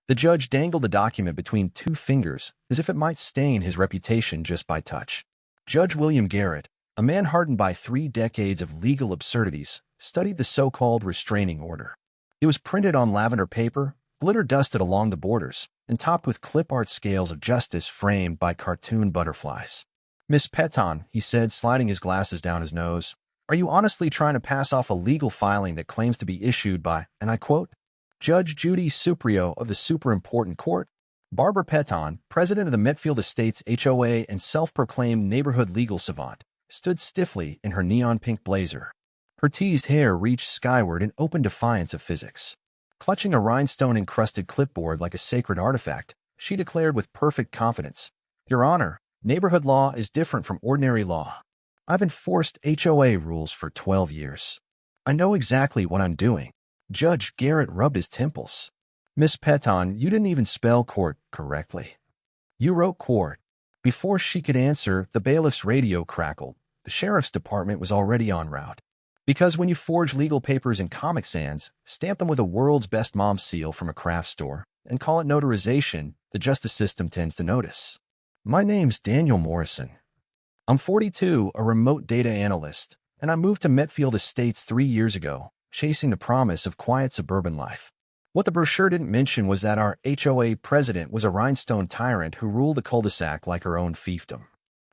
The judge dangled the document between two fingers, as if it might stain his reputation just by touch. Judge William Garrett, a man hardened by 3 decades of legal absurdities, studied the so-called restraining order. It was printed on lavender paper, glitter dusted along the borders, and topped with clip art scales of justice framed by cartoon butterflies. "Miss Peton," he said, sliding his glasses down his nose, "are you honestly trying to pass off a legal filing that claims to be issued by," and I quote, "Judge Judy Suprio of the Super Important Court?" Barbara Peton, president of the Metfield Estates HOA and self-proclaimed neighborhood legal savant, stood stiffly in her neon pink blazer. Her teased hair reached skyward in open defiance of physics. Clutching a rhinestone-encrusted clipboard like a sacred artifact, she declared with perfect confidence, "Your Honor, neighborhood law is different from ordinary law. I've enforced HOA rules for 12 years. I know exactly what I'm doing." Judge Garrett rubbed his temples. "Miss Peton, you didn't even spell court correctly. You wrote court." Before she could answer, the bailiff's radio crackled. The sheriff's department was already en route. Because when you forge legal papers in Comic Sans, stamp them with a world's best mom seal from a craft store, and call it notarization, the justice system tends to notice. "My name's Daniel Morrison. I'm 42, a remote data analyst, and I moved to Metfield Estates 3 years ago, chasing the promise of quiet suburban life. What the brochure didn't mention was that our HOA president was a rhinestone tyrant who ruled the cul-de-sac like her own fiefdom.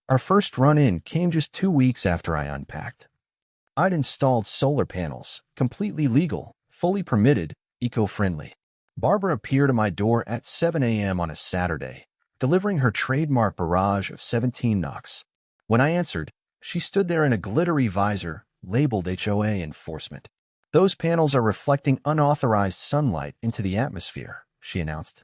Our first run-in came just 2 weeks after I unpacked. I'd installed solar panels, completely legal, fully permitted, eco-friendly. Barbara appeared at my door at 7 a.m. on a Saturday, delivering her trademark barrage of 17 knocks. When I answered, she stood there in a glittery visor, labeled HOA enforcement. "Those panels are reflecting unauthorized sunlight into the atmosphere," she announced.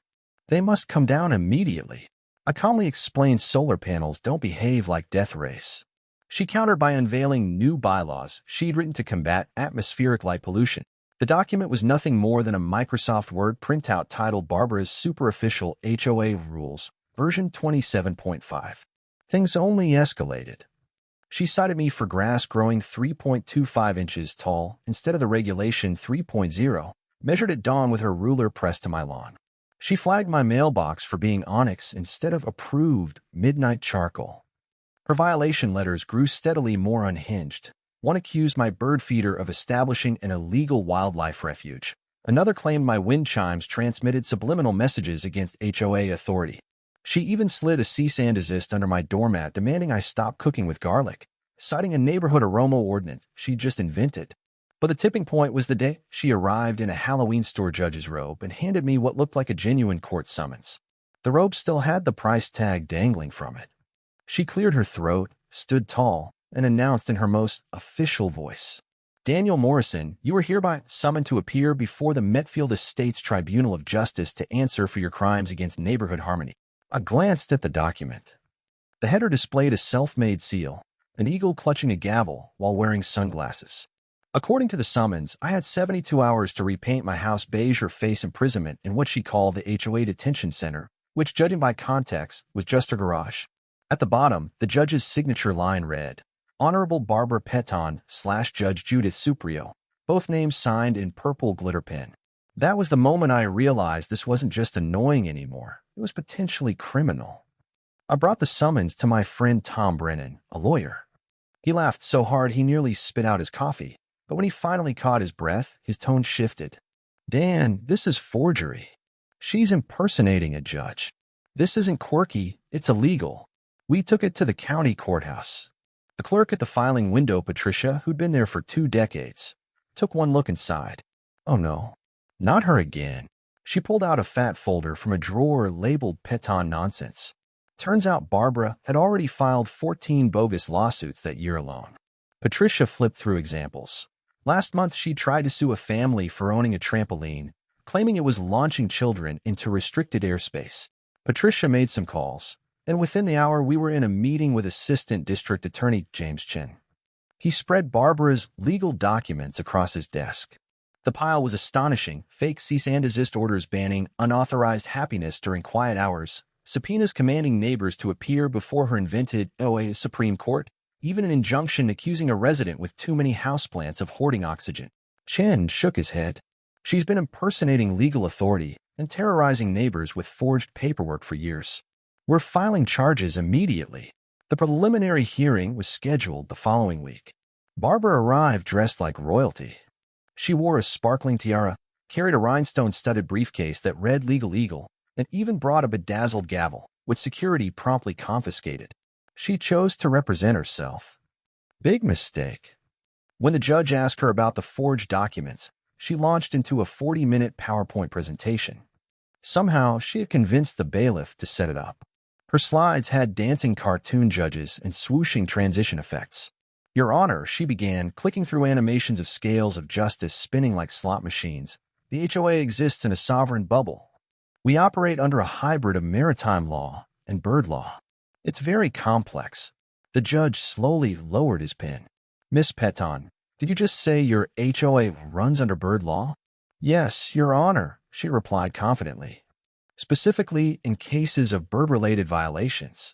"They must come down immediately." I calmly explained solar panels don't behave like death rays. She countered by unveiling new bylaws she'd written to combat atmospheric light pollution. The document was nothing more than a Microsoft Word printout titled Barbara's Super Official HOA Rules, version 27.5. Things only escalated. She cited me for grass growing 3.25 inches tall instead of the regulation 3.0, measured at dawn with her ruler pressed to my lawn. She flagged my mailbox for being onyx instead of approved midnight charcoal. Her violation letters grew steadily more unhinged. One accused my bird feeder of establishing an illegal wildlife refuge. Another claimed my wind chimes transmitted subliminal messages against HOA authority. She even slid a cease and desist under my doormat demanding I stop cooking with garlic, citing a neighborhood aroma ordinance she'd just invented. But the tipping point was the day she arrived in a Halloween store judge's robe and handed me what looked like a genuine court summons. The robe still had the price tag dangling from it. She cleared her throat, stood tall, and announced in her most official voice, "Daniel Morrison, you are hereby summoned to appear before the Metfield Estates Tribunal of Justice to answer for your crimes against neighborhood harmony." I glanced at the document. The header displayed a self-made seal, an eagle clutching a gavel while wearing sunglasses. According to the summons, I had 72 hours to repaint my house beige or face imprisonment in what she called the HOA detention center, which, judging by context, was just her garage. At the bottom, the judge's signature line read, "Honorable Barbara Peton / Judge Judith Suprio," both names signed in purple glitter pen. That was the moment I realized this wasn't just annoying anymore. It was potentially criminal. I brought the summons to my friend Tom Brennan, a lawyer. He laughed so hard he nearly spit out his coffee, but when he finally caught his breath, his tone shifted. "Dan, this is forgery. She's impersonating a judge. This isn't quirky, it's illegal. We took it to the county courthouse." The clerk at the filing window, Patricia, who'd been there for 2 decades, took one look and sighed. "Oh no, not her again." She pulled out a fat folder from a drawer labeled Peton Nonsense. Turns out Barbara had already filed 14 bogus lawsuits that year alone. Patricia flipped through examples. Last month, she tried to sue a family for owning a trampoline, claiming it was launching children into restricted airspace. Patricia made some calls, and within the hour we were in a meeting with Assistant District Attorney James Chin. He spread Barbara's legal documents across his desk. The pile was astonishing: fake cease and desist orders banning unauthorized happiness during quiet hours, subpoenas commanding neighbors to appear before her invented HOA Supreme Court, even an injunction accusing a resident with too many houseplants of hoarding oxygen. Chen shook his head. "She's been impersonating legal authority, and terrorizing neighbors with forged paperwork for years. We're filing charges immediately. The preliminary hearing was scheduled the following week. Barbara arrived dressed like royalty. She wore a sparkling tiara, carried a rhinestone-studded briefcase that read Legal Eagle, and even brought a bedazzled gavel, which security promptly confiscated. She chose to represent herself. Big mistake. When the judge asked her about the forged documents, she launched into a 40-minute PowerPoint presentation. Somehow, she had convinced the bailiff to set it up. Her slides had dancing cartoon judges and swooshing transition effects. Your Honor, she began, clicking through animations of scales of justice spinning like slot machines. The HOA exists in a sovereign bubble. We operate under a hybrid of maritime law and bird law. It's very complex. The judge slowly lowered his pen. Miss Peton, did you just say your HOA runs under bird law? Yes, Your Honor, she replied confidently. Specifically in cases of bird-related violations.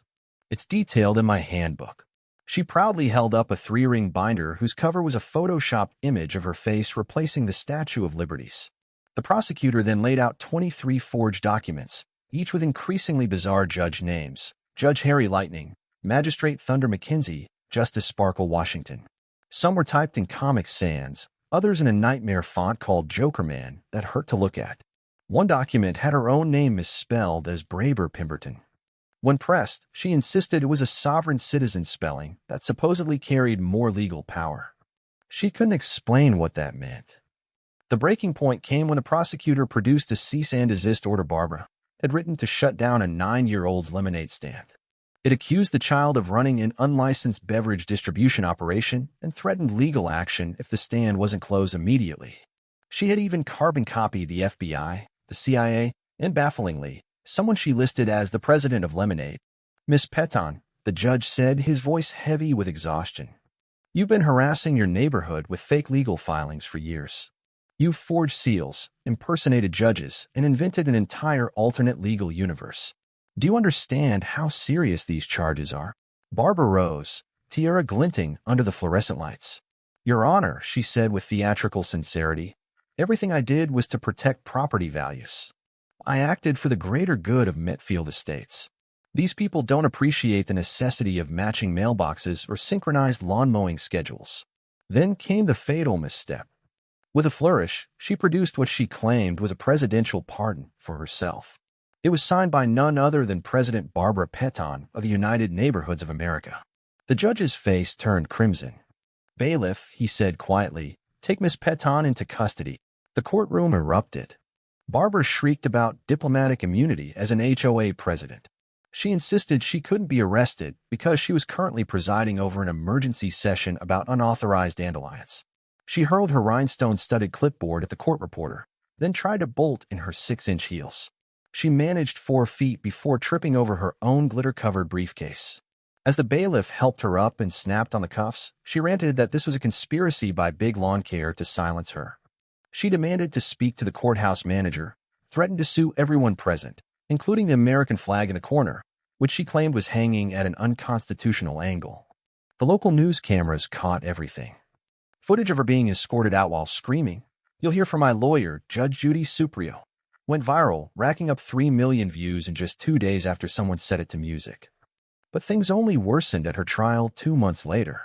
It's detailed in my handbook. She proudly held up a 3-ring binder whose cover was a photoshopped image of her face replacing the Statue of Liberties. The prosecutor then laid out 23 forged documents, each with increasingly bizarre judge names: Judge Harry Lightning, Magistrate Thunder McKenzie, Justice Sparkle Washington. Some were typed in Comic Sans, others in a nightmare font called Jokerman that hurt to look at. One document had her own name misspelled as Braber Pemberton. When pressed, she insisted it was a sovereign citizen spelling that supposedly carried more legal power. She couldn't explain what that meant. The breaking point came when the prosecutor produced a cease and desist order Barbara had written to shut down a 9-year-old's lemonade stand. It accused the child of running an unlicensed beverage distribution operation and threatened legal action if the stand wasn't closed immediately. She had even carbon copied the FBI, the CIA, and bafflingly, someone she listed as the president of Lemonade. Miss Peton, the judge said, his voice heavy with exhaustion. You've been harassing your neighborhood with fake legal filings for years. You've forged seals, impersonated judges, and invented an entire alternate legal universe. Do you understand how serious these charges are? Barbara rose, tiara glinting under the fluorescent lights. Your Honor, she said with theatrical sincerity, everything I did was to protect property values. I acted for the greater good of Metfield Estates. These people don't appreciate the necessity of matching mailboxes or synchronized lawn mowing schedules. Then came the fatal misstep. With a flourish, she produced what she claimed was a presidential pardon for herself. It was signed by none other than President Barbara Peton of the United Neighborhoods of America. The judge's face turned crimson. Bailiff, he said quietly, take Miss Peton into custody. The courtroom erupted. Barbara shrieked about diplomatic immunity as an HOA president. She insisted she couldn't be arrested because she was currently presiding over an emergency session about unauthorized dandelions. She hurled her rhinestone-studded clipboard at the court reporter, then tried to bolt in her 6-inch heels. She managed 4 feet before tripping over her own glitter-covered briefcase. As the bailiff helped her up and snapped on the cuffs, she ranted that this was a conspiracy by Big Lawn Care to silence her. She demanded to speak to the courthouse manager, threatened to sue everyone present, including the American flag in the corner, which she claimed was hanging at an unconstitutional angle. The local news cameras caught everything. Footage of her being escorted out while screaming, "You'll hear from my lawyer, Judge Judy Suprio," went viral, racking up 3 million views in just 2 days after someone set it to music. But things only worsened at her trial 2 months later.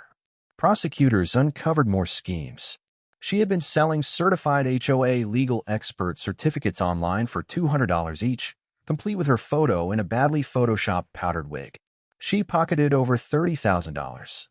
Prosecutors uncovered more schemes. She had been selling certified HOA legal expert certificates online for $200 each, complete with her photo in a badly photoshopped powdered wig. She pocketed over $30,000.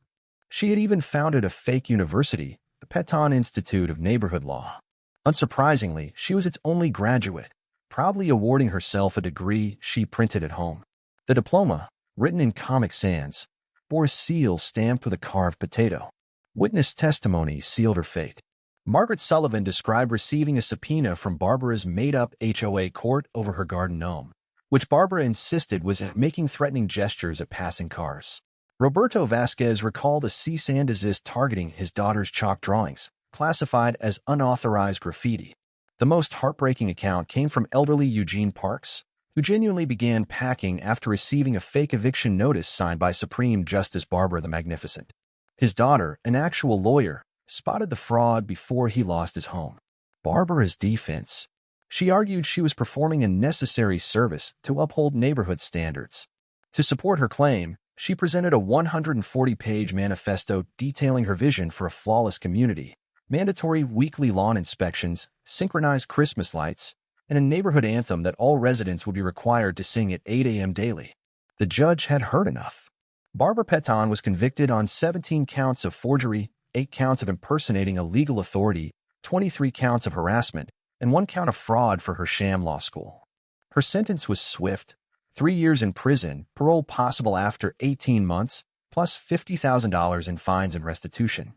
She had even founded a fake university, the Peton Institute of Neighborhood Law. Unsurprisingly, she was its only graduate, proudly awarding herself a degree she printed at home. The diploma, written in Comic Sans, bore a seal stamped with a carved potato. Witness testimony sealed her fate. Margaret Sullivan described receiving a subpoena from Barbara's made-up HOA court over her garden gnome, which Barbara insisted was making threatening gestures at passing cars. Roberto Vasquez recalled a cease and desist targeting his daughter's chalk drawings, classified as unauthorized graffiti. The most heartbreaking account came from elderly Eugene Parks, who genuinely began packing after receiving a fake eviction notice signed by Supreme Justice Barbara the Magnificent. His daughter, an actual lawyer, spotted the fraud before he lost his home. Barbara's defense. She argued she was performing a necessary service to uphold neighborhood standards. To support her claim, she presented a 140-page manifesto detailing her vision for a flawless community, mandatory weekly lawn inspections, synchronized Christmas lights, and a neighborhood anthem that all residents would be required to sing at 8 a.m. daily. The judge had heard enough. Barbara Peton was convicted on 17 counts of forgery, 8 counts of impersonating a legal authority, 23 counts of harassment, and 1 count of fraud for her sham law school. Her sentence was swift: 3 years in prison, parole possible after 18 months, plus $50,000 in fines and restitution.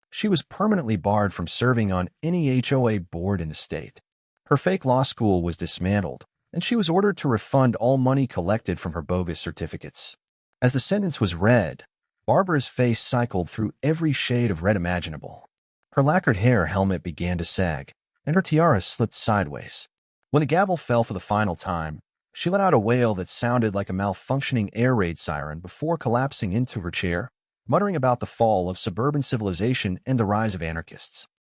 She was permanently barred from serving on any HOA board in the state. Her fake law school was dismantled, and she was ordered to refund all money collected from her bogus certificates. As the sentence was read, Barbara's face cycled through every shade of red imaginable. Her lacquered hair helmet began to sag, and her tiara slipped sideways. When the gavel fell for the final time, she let out a wail that sounded like a malfunctioning air raid siren before collapsing into her chair, muttering about the fall of suburban civilization and the rise of anarchists.